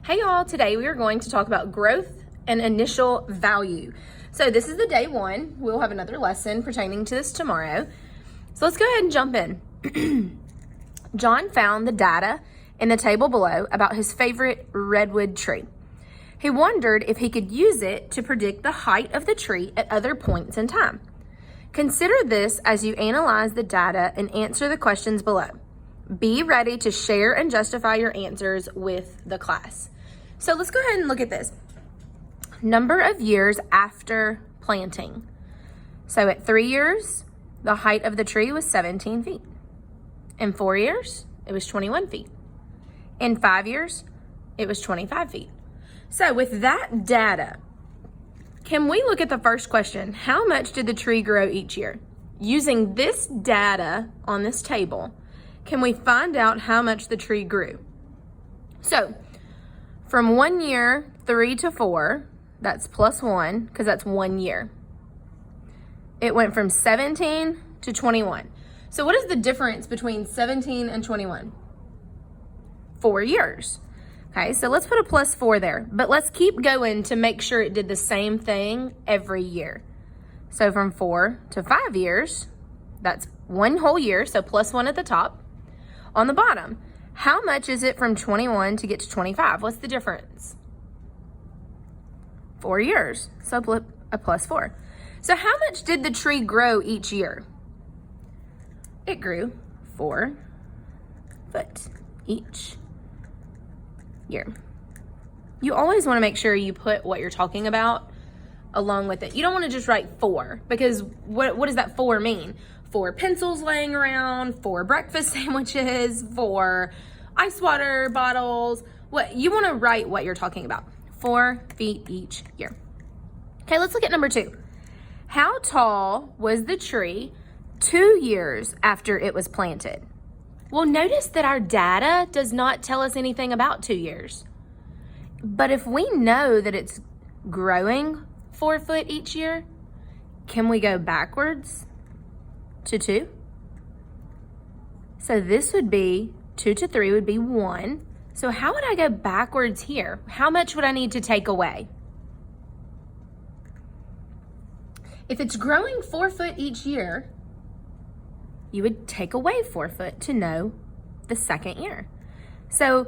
Hey y'all, today we are going to talk about growth and initial value. So this is the day one. We'll have another lesson pertaining to this tomorrow. So let's go ahead and jump in. John found the data in the table below about his favorite redwood tree. He wondered if he could use it to predict the height of the tree at other points in time. Consider this as you analyze the data and answer the questions below. Be ready to share and justify your answers with the class. So let's go ahead and look at this. Number of years after planting. So at 3 years, the height of the tree was 17 feet. In 4 years, it was 21 feet. In 5 years, it was 25 feet. So with that data, can we look at the first question? How much did the tree grow each year? Using this data on this table, can we find out how much the tree grew? So from 1 year, 3 to 4, that's plus 1, because that's 1 year. It went from 17 to 21. So what is the difference between 17 and 21? 4 years. Okay, so let's put a plus 4 there, but let's keep going to make sure it did the same thing every year. So from 4 to 5 years, that's 1 whole year, so plus 1 at the top. On the bottom, how much is it from 21 to get to 25? What's the difference? 4 years, so a plus 4. So how much did the tree grow each year? It grew 4 foot each year. You always want to make sure you put what you're talking about along with it. You don't want to just write 4, because what does that 4 mean? 4 pencils laying around, 4 breakfast sandwiches, 4 ice water bottles. What you want to write what you're talking about. 4 feet each year. Okay, let's look at number 2. How tall was the tree 2 years after it was planted? Well, notice that our data does not tell us anything about 2 years. But if we know that it's growing 4 foot each year, can we go backwards to 2? So this would be 2 to 3 would be 1. So how would I go backwards here? How much would I need to take away? If it's growing 4 foot each year, you would take away 4 foot to know the second year. So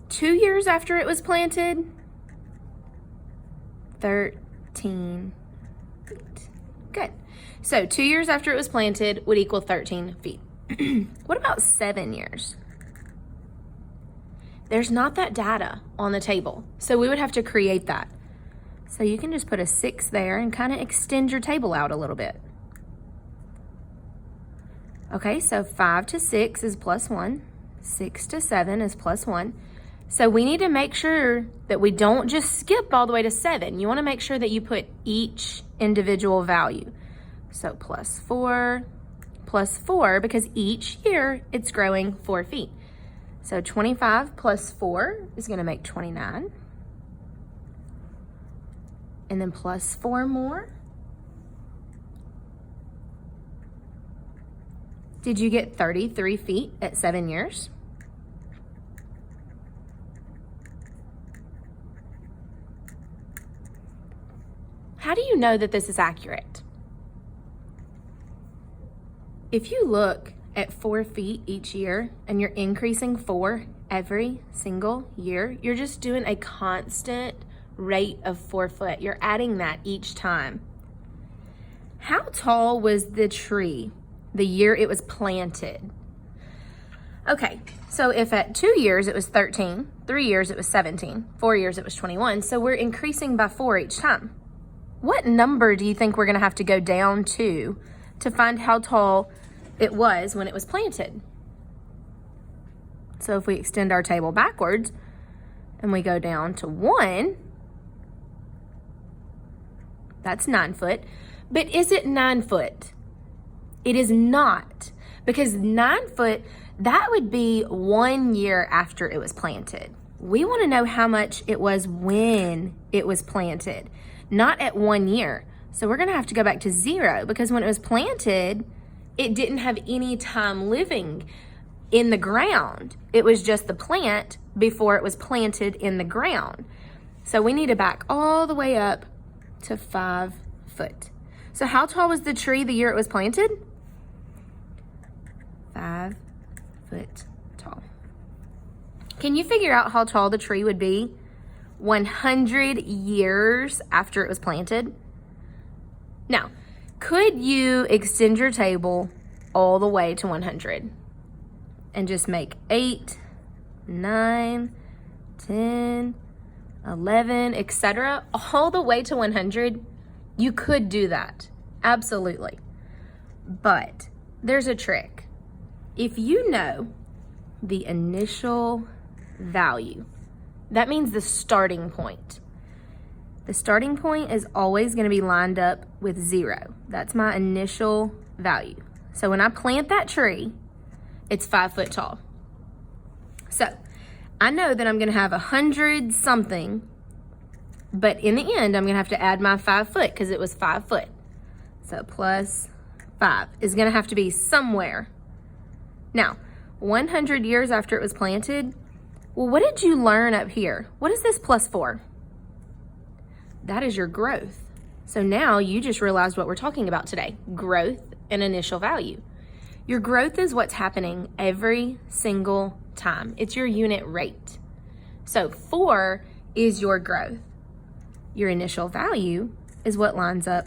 2 years after it was planted, 13 feet. Good. So 2 years after it was planted would equal 13 feet. What about 7 years? There's not that data on the table, so we would have to create that. So you can just put a 6 there and kind of extend your table out a little bit. Okay, so 5 to 6 is plus 1. 6 to 7 is plus 1. So we need to make sure that we don't just skip all the way to 7. You want to make sure that you put each individual value. So plus 4, because each year it's growing 4 feet. So 25 plus 4 is going to make 29. And then plus 4 more. Did you get 33 feet at 7 years? How do you know that this is accurate? If you look at 4 feet each year and you're increasing 4 every single year, you're just doing a constant rate of 4 foot. You're adding that each time. How tall was the tree the year it was planted? Okay, so if at 2 years it was 13, 3 years it was 17, 4 years it was 21, so we're increasing by 4 each time. What number do you think we're gonna have to go down to find how tall it was when it was planted? So if we extend our table backwards and we go down to 1, that's 9 foot. But is it 9 foot? It is not, because 9 foot, that would be 1 year after it was planted. We want to know how much it was when it was planted, not at 1 year. So we're going to have to go back to 0, because when it was planted, it didn't have any time living in the ground. It was just the plant before it was planted in the ground. So we need to back all the way up to 5 foot. So how tall was the tree the year it was planted? 5 foot tall. Can you figure out how tall the tree would be 100 years after it was planted? Now, could you extend your table all the way to 100 and just make 8, 9, 10, 11, etc., all the way to 100? You could do that, absolutely. But there's a trick. If you know the initial value, that means the starting point. The starting point is always going to be lined up with 0. That's my initial value. So when I plant that tree, it's 5 foot tall. So I know that I'm going to have 100 something, but in the end, I'm going to have to add my 5 foot because it was 5 foot. So plus 5 is going to have to be somewhere. Now, 100 years after it was planted, well, what did you learn up here? What is this plus 4? That is your growth. So now you just realized what we're talking about today, growth and initial value. Your growth is what's happening every single time. It's your unit rate. So 4 is your growth. Your initial value is what lines up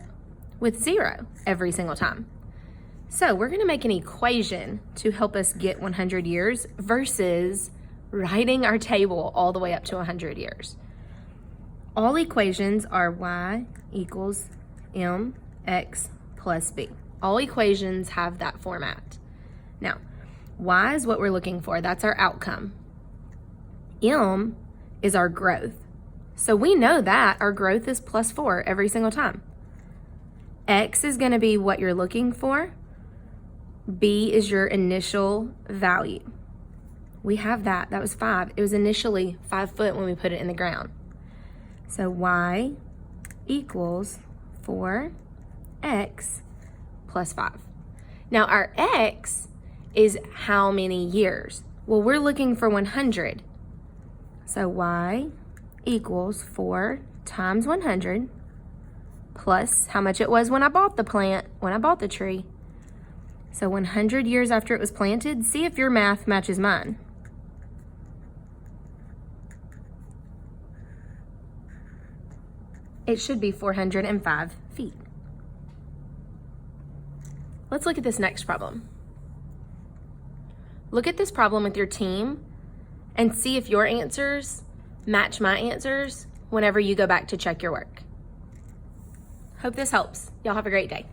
with 0 every single time. So we're going to make an equation to help us get 100 years versus writing our table all the way up to 100 years. All equations are y equals mx plus b. All equations have that format. Now, y is what we're looking for. That's our outcome. M is our growth. So we know that our growth is plus 4 every single time. X is going to be what you're looking for. B is your initial value. We have that. That was 5. It was initially 5 foot when we put it in the ground. So y equals 4x plus 5. Now our x is how many years? Well, we're looking for 100. So y equals 4 times 100 plus how much it was when I bought the plant, when I bought the tree. So 100 years after it was planted, see if your math matches mine. It should be 405 feet. Let's look at this next problem. Look at this problem with your team and see if your answers match my answers whenever you go back to check your work. Hope this helps. Y'all have a great day.